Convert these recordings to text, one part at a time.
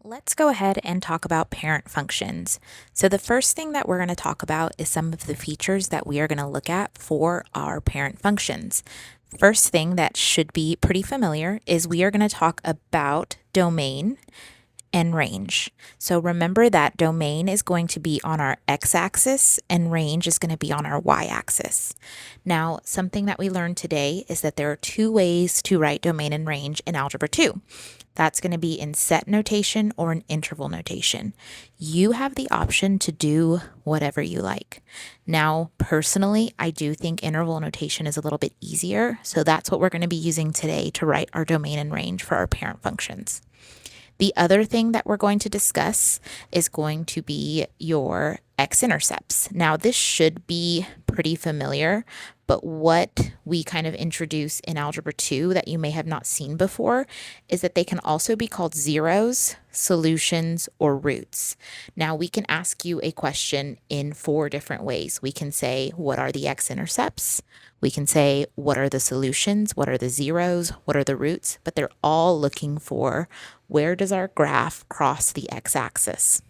Let's go ahead and talk about parent functions. So the first thing that we're going to talk about is some of the features that we are going to look at for our parent functions. First thing that should be pretty familiar is we are going to talk about domain and range. So remember that domain is going to be on our x-axis and range is going to be on our y-axis. Now, something that we learned today is that there are two ways to write domain and range in Algebra 2. That's going to be in set notation or in interval notation. You have the option to do whatever you like. Now, personally, I do think interval notation is a little bit easier, so that's what we're going to be using today to write our domain and range for our parent functions. The other thing that we're going to discuss is going to be your x-intercepts. Now, this should be pretty familiar, but what we kind of introduce in Algebra 2 that you may have not seen before is that they can also be called zeros, solutions, or roots. Now, we can ask you a question in 4 different ways. We can say, what are the x-intercepts? We can say, what are the solutions? What are the zeros? What are the roots? But they're all looking for where does our graph cross the x-axis?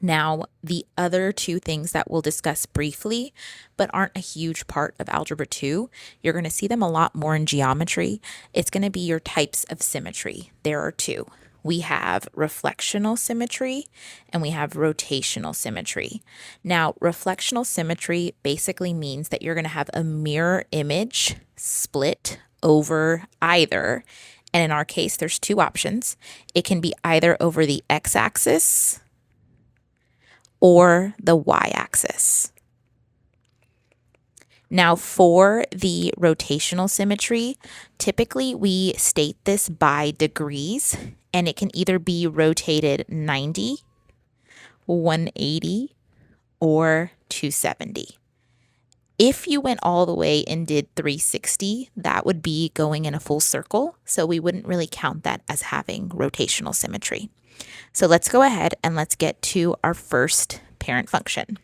Now, the other 2 things that we'll discuss briefly, but aren't a huge part of Algebra 2, you're going to see them a lot more in geometry. It's going to be your types of symmetry. There are 2. We have reflectional symmetry and we have rotational symmetry. Now, reflectional symmetry basically means that you're going to have a mirror image split over either. And in our case, there's 2 options. It can be either over the x-axis or the y-axis. Now, for the rotational symmetry, typically we state this by degrees, and it can either be rotated 90, 180, or 270. If you went all the way and did 360, that would be going in a full circle, so we wouldn't really count that as having rotational symmetry. So let's go ahead and let's get to our first parent function.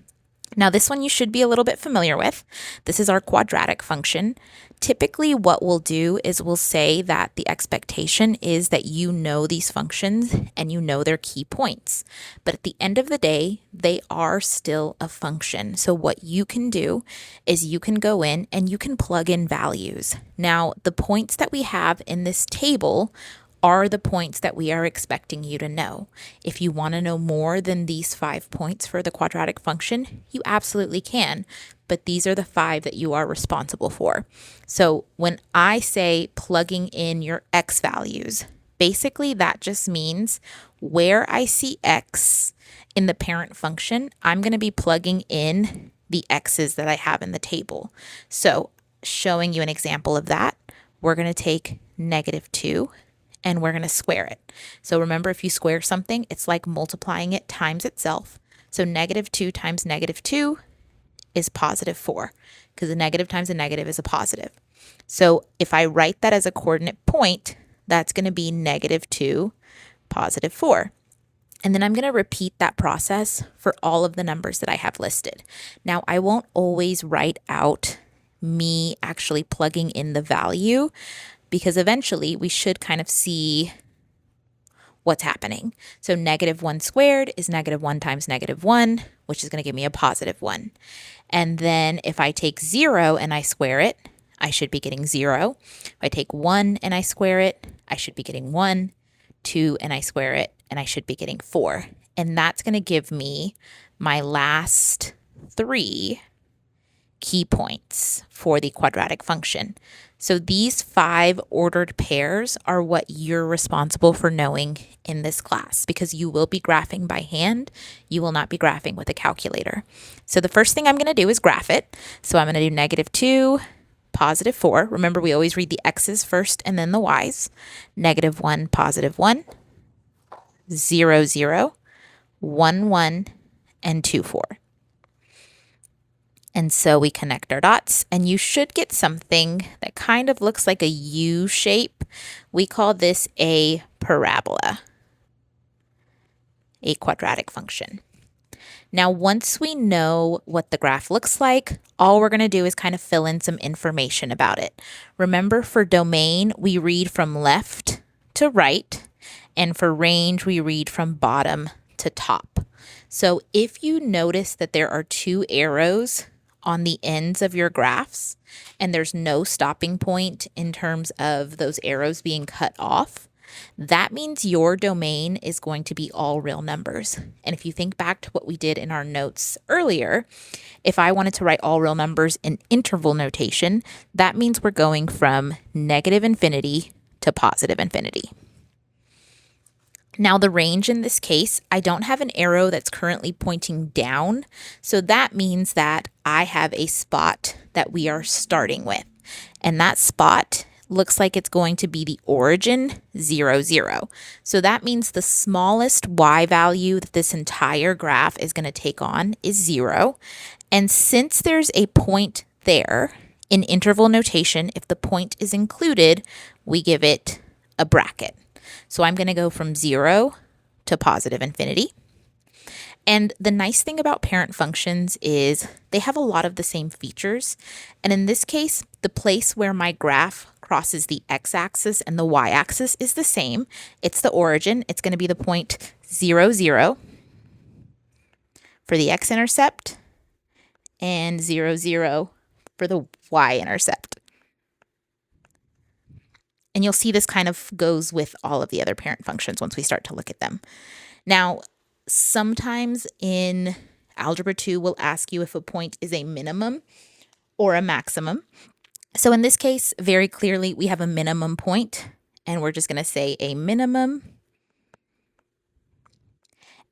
Now, this one you should be a little bit familiar with. This is our quadratic function. Typically, what we'll do is we'll say that the expectation is that you know these functions and you know their key points. But at the end of the day, they are still a function. So what you can do is you can go in and you can plug in values. Now, the points that we have in this table are the points that we are expecting you to know. If you want to know more than these 5 points for the quadratic function, you absolutely can, but these are the 5 that you are responsible for. So when I say plugging in your x values, basically that just means where I see x in the parent function, I'm going to be plugging in the x's that I have in the table. So showing you an example of that, we're going to take -2 and we're going to square it. So remember, if you square something, it's like multiplying it times itself. So -2 times -2 is +4, because a negative times a negative is a positive. So if I write that as a coordinate point, that's going to be -2, +4. And then I'm going to repeat that process for all of the numbers that I have listed. Now, I won't always write out me actually plugging in the value, because eventually we should kind of see what's happening. So -1 squared is -1 times -1, which is going to give me a +1. And then if I take 0 and I square it, I should be getting 0. If I take 1 and I square it, I should be getting 1. 2 and I square it, and I should be getting 4. And that's going to give me my last 3 key points for the quadratic function. So these 5 ordered pairs are what you're responsible for knowing in this class, because you will be graphing by hand. You will not be graphing with a calculator. So the first thing I'm going to do is graph it. So I'm going to do -2, +4. Remember, we always read the x's first and then the y's. -1, +1, 0, 0, 1, 1, and 2, 4. And so we connect our dots, and you should get something that kind of looks like a U shape. We call this a parabola, a quadratic function. Now, once we know what the graph looks like, all we're going to do is kind of fill in some information about it. Remember, for domain, we read from left to right, And for range, we read from bottom to top. So if you notice that there are two arrows on the ends of your graphs and there's no stopping point in terms of those arrows being cut off, that means your domain is going to be all real numbers. And if you think back to what we did in our notes earlier, if I wanted to write all real numbers in interval notation, that means we're going from negative infinity to positive infinity. Now the range in this case, I don't have an arrow that's currently pointing down, so that means that I have a spot that we are starting with. And that spot looks like it's going to be the origin 0, 0. So that means the smallest y value that this entire graph is going to take on is 0. And since there's a point there, in interval notation, if the point is included, we give it a bracket. So I'm going to go from 0 to positive infinity. And the nice thing about parent functions is they have a lot of the same features. And in this case, the place where my graph crosses the x-axis and the y-axis is the same. It's the origin. It's going to be the point 0, 0 for the x-intercept and 0, 0 for the y-intercept. And you'll see this kind of goes with all of the other parent functions once we start to look at them. Now, sometimes in Algebra 2, we'll ask you if a point is a minimum or a maximum. So in this case, very clearly, we have a minimum point, and we're just going to say a minimum.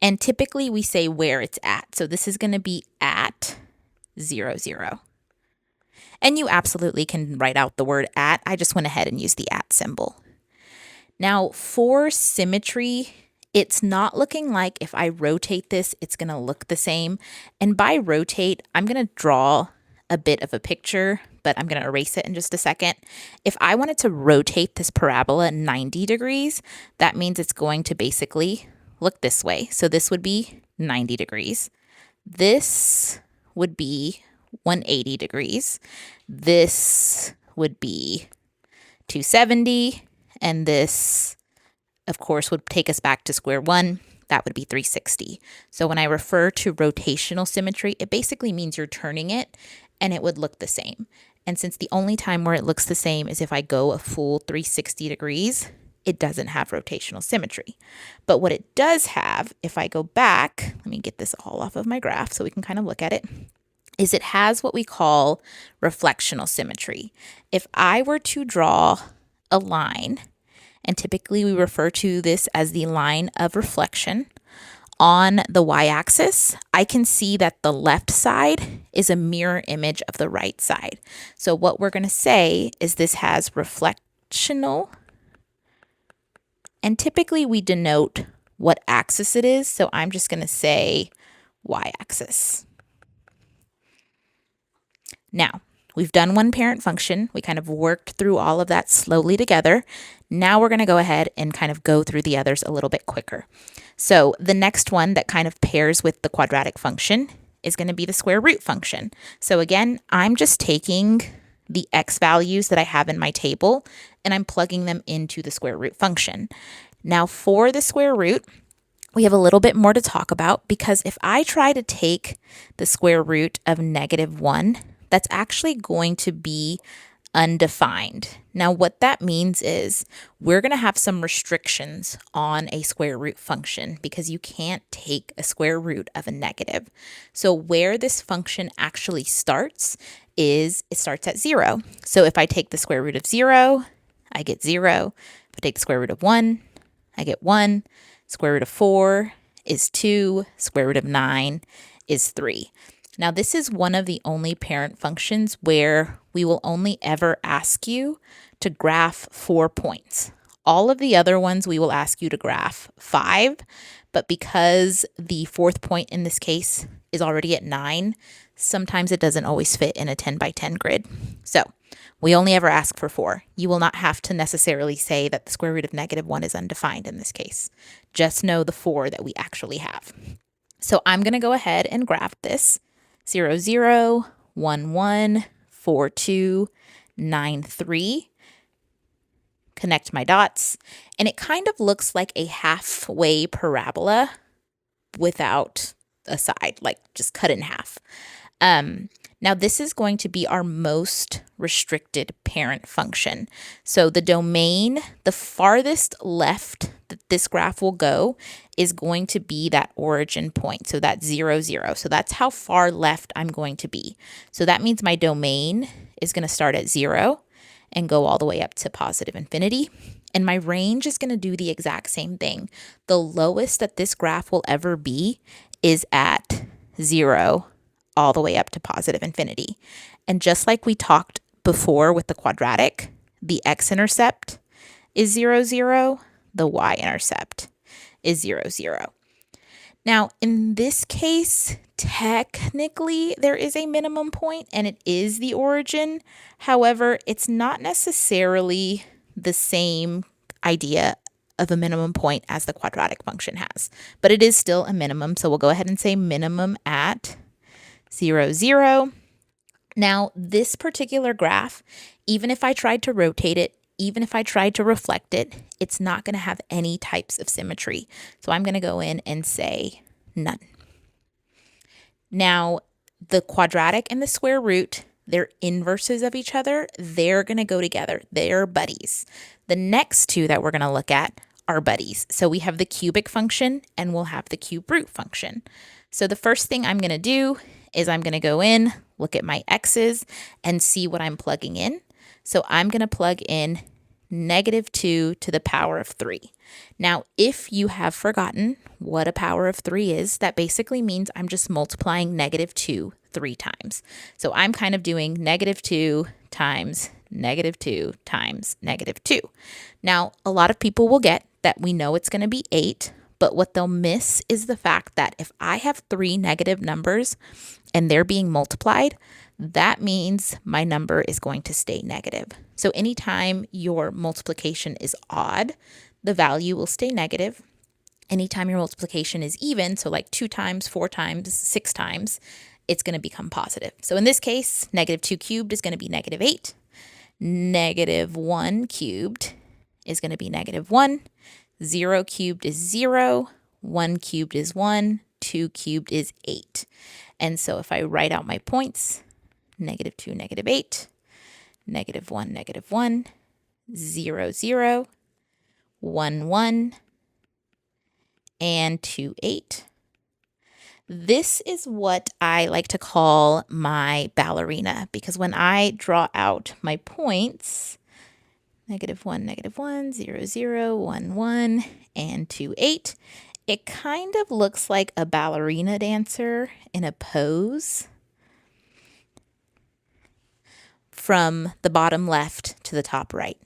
And typically, we say where it's at. So this is going to be at 0, 0. And you absolutely can write out the word at. I just went ahead and used the at symbol. Now, for symmetry, it's not looking like if I rotate this, it's going to look the same. And by rotate, I'm going to draw a bit of a picture, but I'm going to erase it in just a second. If I wanted to rotate this parabola 90 degrees, that means it's going to basically look this way. So this would be 90 degrees. This would be 180 degrees. This would be 270. And this, of course, would take us back to square one. That would be 360. So when I refer to rotational symmetry, it basically means you're turning it and it would look the same. And since the only time where it looks the same is if I go a full 360 degrees, it doesn't have rotational symmetry. But what it does have, if I go back, let me get this all off of my graph so we can kind of look at it, is it has what we call reflectional symmetry. If I were to draw a line, and typically we refer to this as the line of reflection, on the y-axis, I can see that the left side is a mirror image of the right side. So what we're going to say is this has reflectional, and typically we denote what axis it is. So I'm just going to say y-axis. Now, we've done one parent function. We kind of worked through all of that slowly together. Now we're going to go ahead and kind of go through the others a little bit quicker. So the next one that kind of pairs with the quadratic function is going to be the square root function. So again, I'm just taking the x values that I have in my table and I'm plugging them into the square root function. Now for the square root, we have a little bit more to talk about because if I try to take the square root of -1, that's actually going to be undefined. Now, what that means is we're going to have some restrictions on a square root function because you can't take a square root of a negative. So where this function actually starts is it starts at 0. So if I take the square root of 0, I get 0. If I take the square root of 1, I get 1. Square root of 4 is 2. Square root of 9 is 3. Now, this is one of the only parent functions where we will only ever ask you to graph 4 points. All of the other ones we will ask you to graph 5, but because the 4th point in this case is already at 9, sometimes it doesn't always fit in a 10 by 10 grid. So we only ever ask for 4. You will not have to necessarily say that the square root of -1 is undefined in this case. Just know the 4 that we actually have. So I'm going to go ahead and graph this. 0, 0, 1, 1, 4, 2, 9, 3. connect my dots, and it kind of looks like a halfway parabola without a side, like just cut in half. Now this is going to be our most restricted parent function. So the domain, the farthest left that this graph will go is going to be that origin point. So that 0, 0. So that's how far left I'm going to be. So that means my domain is going to start at 0 and go all the way up to positive infinity. And my range is going to do the exact same thing. The lowest that this graph will ever be is at 0 all the way up to positive infinity. And just like we talked before with the quadratic, the x-intercept is 0, 0. The y-intercept is 0, 0. Now, in this case, technically there is a minimum point and it is the origin. However, it's not necessarily the same idea of a minimum point as the quadratic function has, but it is still a minimum. So we'll go ahead and say minimum at 0, 0. Now, this particular graph, even if I tried to rotate it, even if I tried to reflect it, it's not going to have any types of symmetry. So I'm going to go in and say none. Now, the quadratic and the square root, they're inverses of each other. They're going to go together. They're buddies. The next two that we're going to look at are buddies. So we have the cubic function and we'll have the cube root function. So the first thing I'm going to do is I'm going to go in, look at my x's, and see what I'm plugging in. So I'm going to plug in -2 to the power of 3. Now, if you have forgotten what a power of 3 is, that basically means I'm just multiplying -2 3 times. So I'm kind of doing -2 times -2 times -2. Now, a lot of people will get that we know it's going to be 8, but what they'll miss is the fact that if I have 3 negative numbers and they're being multiplied, that means my number is going to stay negative. So anytime your multiplication is odd, the value will stay negative. Anytime your multiplication is even, so like 2 times, 4 times, 6 times, it's going to become positive. So in this case, -2 cubed is going to be -8. -1 cubed is going to be -1. 0 cubed is 0. 1 cubed is 1. 2 cubed is 8. And so if I write out my points, -2, -8, -1, -1, 0, 0, 1, 1, and 2, 8. This is what I like to call my ballerina, because when I draw out my points, -1, -1, 0, 0, 1, 1, and 2, 8, it kind of looks like a ballerina dancer in a pose from the bottom left to the top right.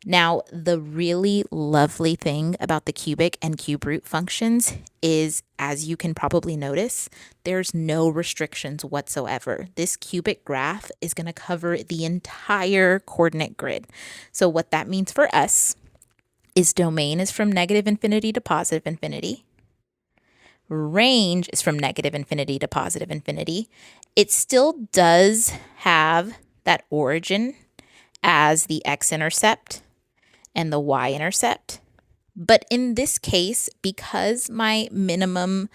Now, the really lovely thing about the cubic and cube root functions is, as you can probably notice, there's no restrictions whatsoever. This cubic graph is going to cover the entire coordinate grid. So what that means for us is domain is from -infinity to positive infinity. Range is from -infinity to positive infinity. It still does have that origin as the x-intercept and the y-intercept. But in this case, because my minimum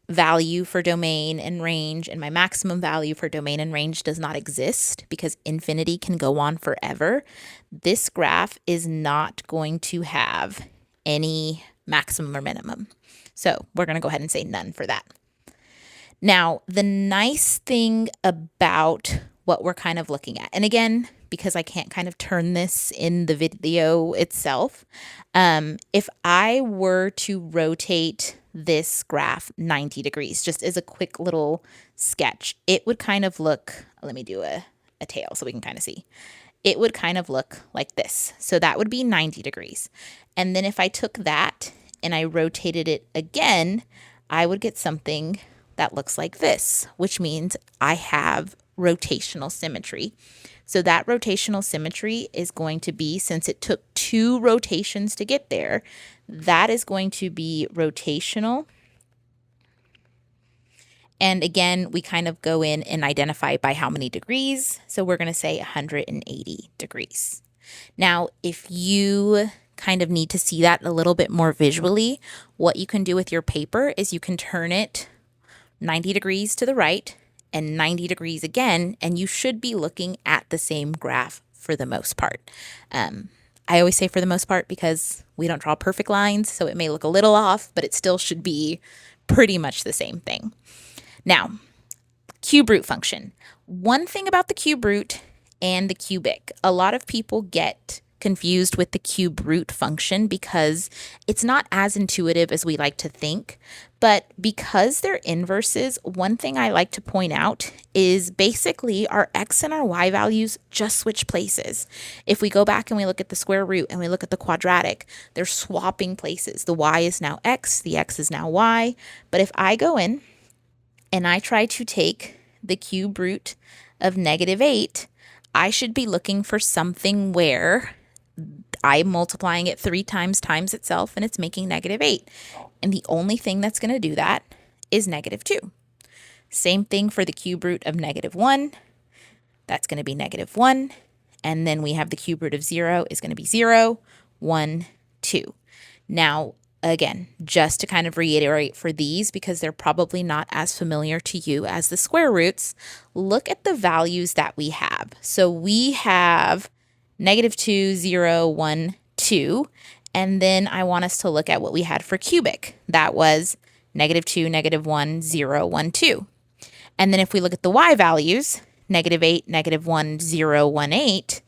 value for domain and range and my maximum value for domain and range does not exist, because infinity can go on forever, this graph is not going to have any maximum or minimum. So we're going to go ahead and say none for that. Now, the nice thing about what we're kind of looking at, and again, because I can't kind of turn this in the video itself, if I were to rotate this graph 90 degrees, just as a quick little sketch, it would kind of look, let me do a tail so we can kind of see. It would kind of look like this. So that would be 90 degrees. And then if I took that and I rotated it again, I would get something that looks like this, which means I have rotational symmetry. So that rotational symmetry is going to be, since it took 2 rotations to get there, that is going to be rotational. And again, we kind of go in and identify by how many degrees. So we're going to say 180 degrees. Now, if you kind of need to see that a little bit more visually, what you can do with your paper is you can turn it 90 degrees to the right and 90 degrees again, and you should be looking at the same graph for the most part. I always say for the most part because we don't draw perfect lines, so it may look a little off, but it still should be pretty much the same thing. Now, cube root function. One thing about the cube root and the cubic, a lot of people get confused with the cube root function because it's not as intuitive as we like to think. But because they're inverses, one thing I like to point out is basically our x and our y values just switch places. If we go back and we look at the square root and we look at the quadratic, they're swapping places. The y is now x, the x is now y. But if I go in and I try to take the cube root of -8, I should be looking for something where I'm multiplying it 3 times itself and it's making -8. And the only thing that's going to do that is -2. Same thing for the cube root of -1. That's going to be -1. And then we have the cube root of 0 is going to be 0, 1, 2. Now, again, just to kind of reiterate for these, because they're probably not as familiar to you as the square roots, look at the values that we have. So we have -2, 0, 1, 2. And then I want us to look at what we had for cubic. That was -2, -1, 0, 1, 2. And then if we look at the y values, -8, -1, 0, 1, 8,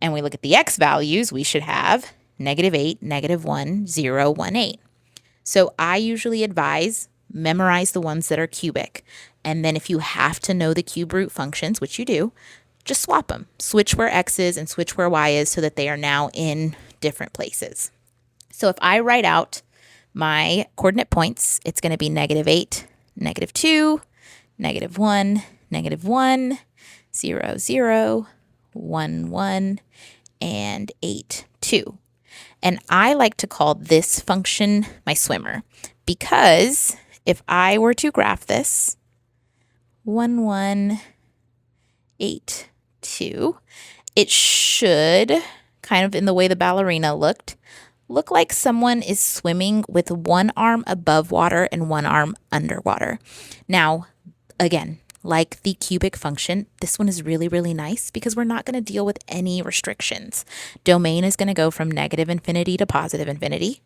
and we look at the x values, we should have -8, -1, 0, 1, 8. So I usually advise memorize the ones that are cubic. And then if you have to know the cube root functions, which you do, just swap them. Switch where x is and switch where y is so that they are now in different places. So if I write out my coordinate points, it's going to be -8, -2, -1, -1, 0, 0, 1, 1, and 8, 2. And I like to call this function my swimmer because if I were to graph this, 1, 1, 8, 2, it should, kind of in the way the ballerina look like someone is swimming with one arm above water and one arm underwater. Now, again, like the cubic function, this one is really, really nice because we're not going to deal with any restrictions. Domain is going to go from -infinity to +infinity.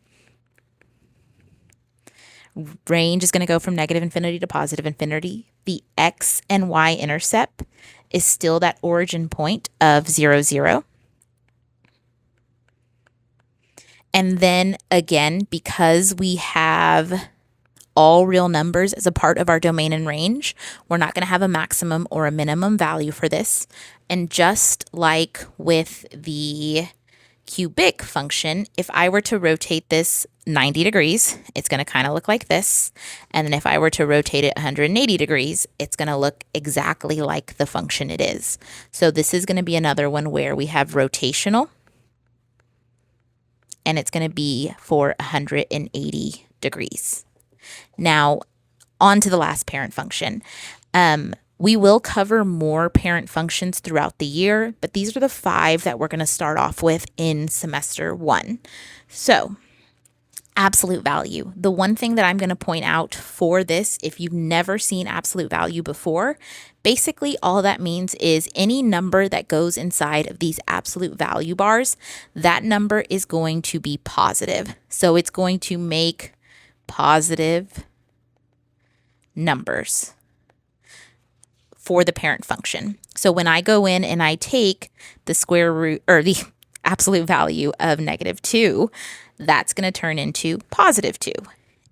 Range is going to go from -infinity to +infinity. The x and y intercept is still that origin point of 0, 0. And then again, because we have all real numbers as a part of our domain and range, we're not going to have a maximum or a minimum value for this. And just like with the cubic function, if I were to rotate this 90 degrees, it's going to kind of look like this. And then if I were to rotate it 180 degrees, it's going to look exactly like the function it is. So this is going to be another one where we have rotational, and it's going to be for 180 degrees. Now, on to the last parent function. We will cover more parent functions throughout the year, but these are the 5 that we're going to start off with in semester 1. So, absolute value. The one thing that I'm going to point out for this, if you've never seen absolute value before, basically all that means is any number that goes inside of these absolute value bars, that number is going to be positive. So it's going to make positive numbers for the parent function. So when I go in and I take the square root or the absolute value of -2, that's going to turn into +2.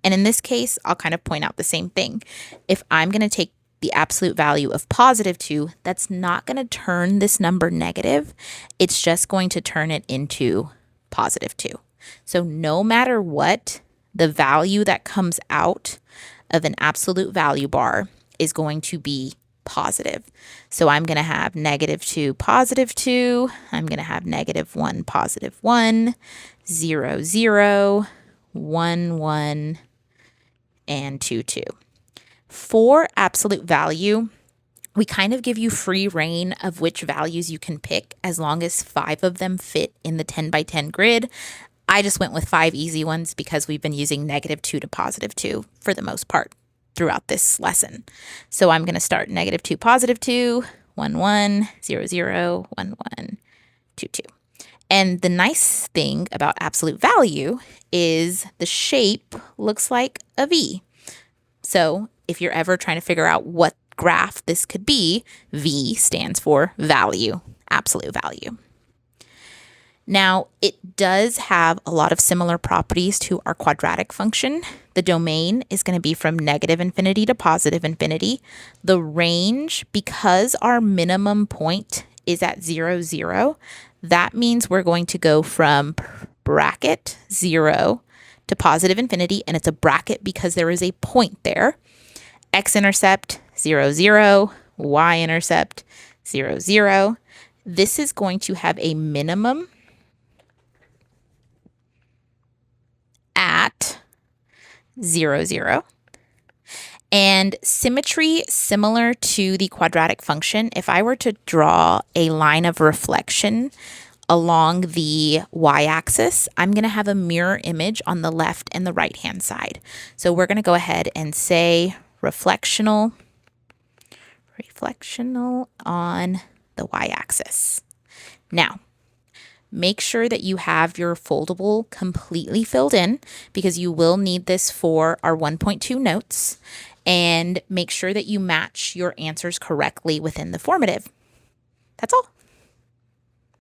And in this case, I'll kind of point out the same thing. If I'm going to take the absolute value of +2, that's not going to turn this number negative. It's just going to turn it into +2. So no matter what, the value that comes out of an absolute value bar is going to be positive. So I'm going to have -2, +2. I'm going to have -1, +1, 0, 0, 1, 1, and 2, 2. For absolute value, We kind of give you free reign of which values you can pick as long as 5 of them fit in the 10 by 10 grid. I just went with 5 easy ones because we've been using -2 to +2 for the most part throughout this lesson. So I'm going to start -2, +2, 1, 1, 0, 0, 1, 1, 2, 2. And the nice thing about absolute value is the shape looks like a V. So if you're ever trying to figure out what graph this could be, V stands for value, absolute value. Now, it does have a lot of similar properties to our quadratic function. The domain is going to be from -infinity to +infinity. The range, because our minimum point is at 0, 0, that means we're going to go from bracket 0 to +infinity, and it's a bracket because there is a point there. X-intercept, 0, 0, y-intercept, 0, 0. This is going to have a minimum at 0, 0. And symmetry, similar to the quadratic function, if I were to draw a line of reflection along the y-axis, I'm going to have a mirror image on the left and the right-hand side. So we're going to go ahead and say reflectional on the y-axis. Now, make sure that you have your foldable completely filled in because you will need this for our 1.2 notes, and make sure that you match your answers correctly within the formative. That's all.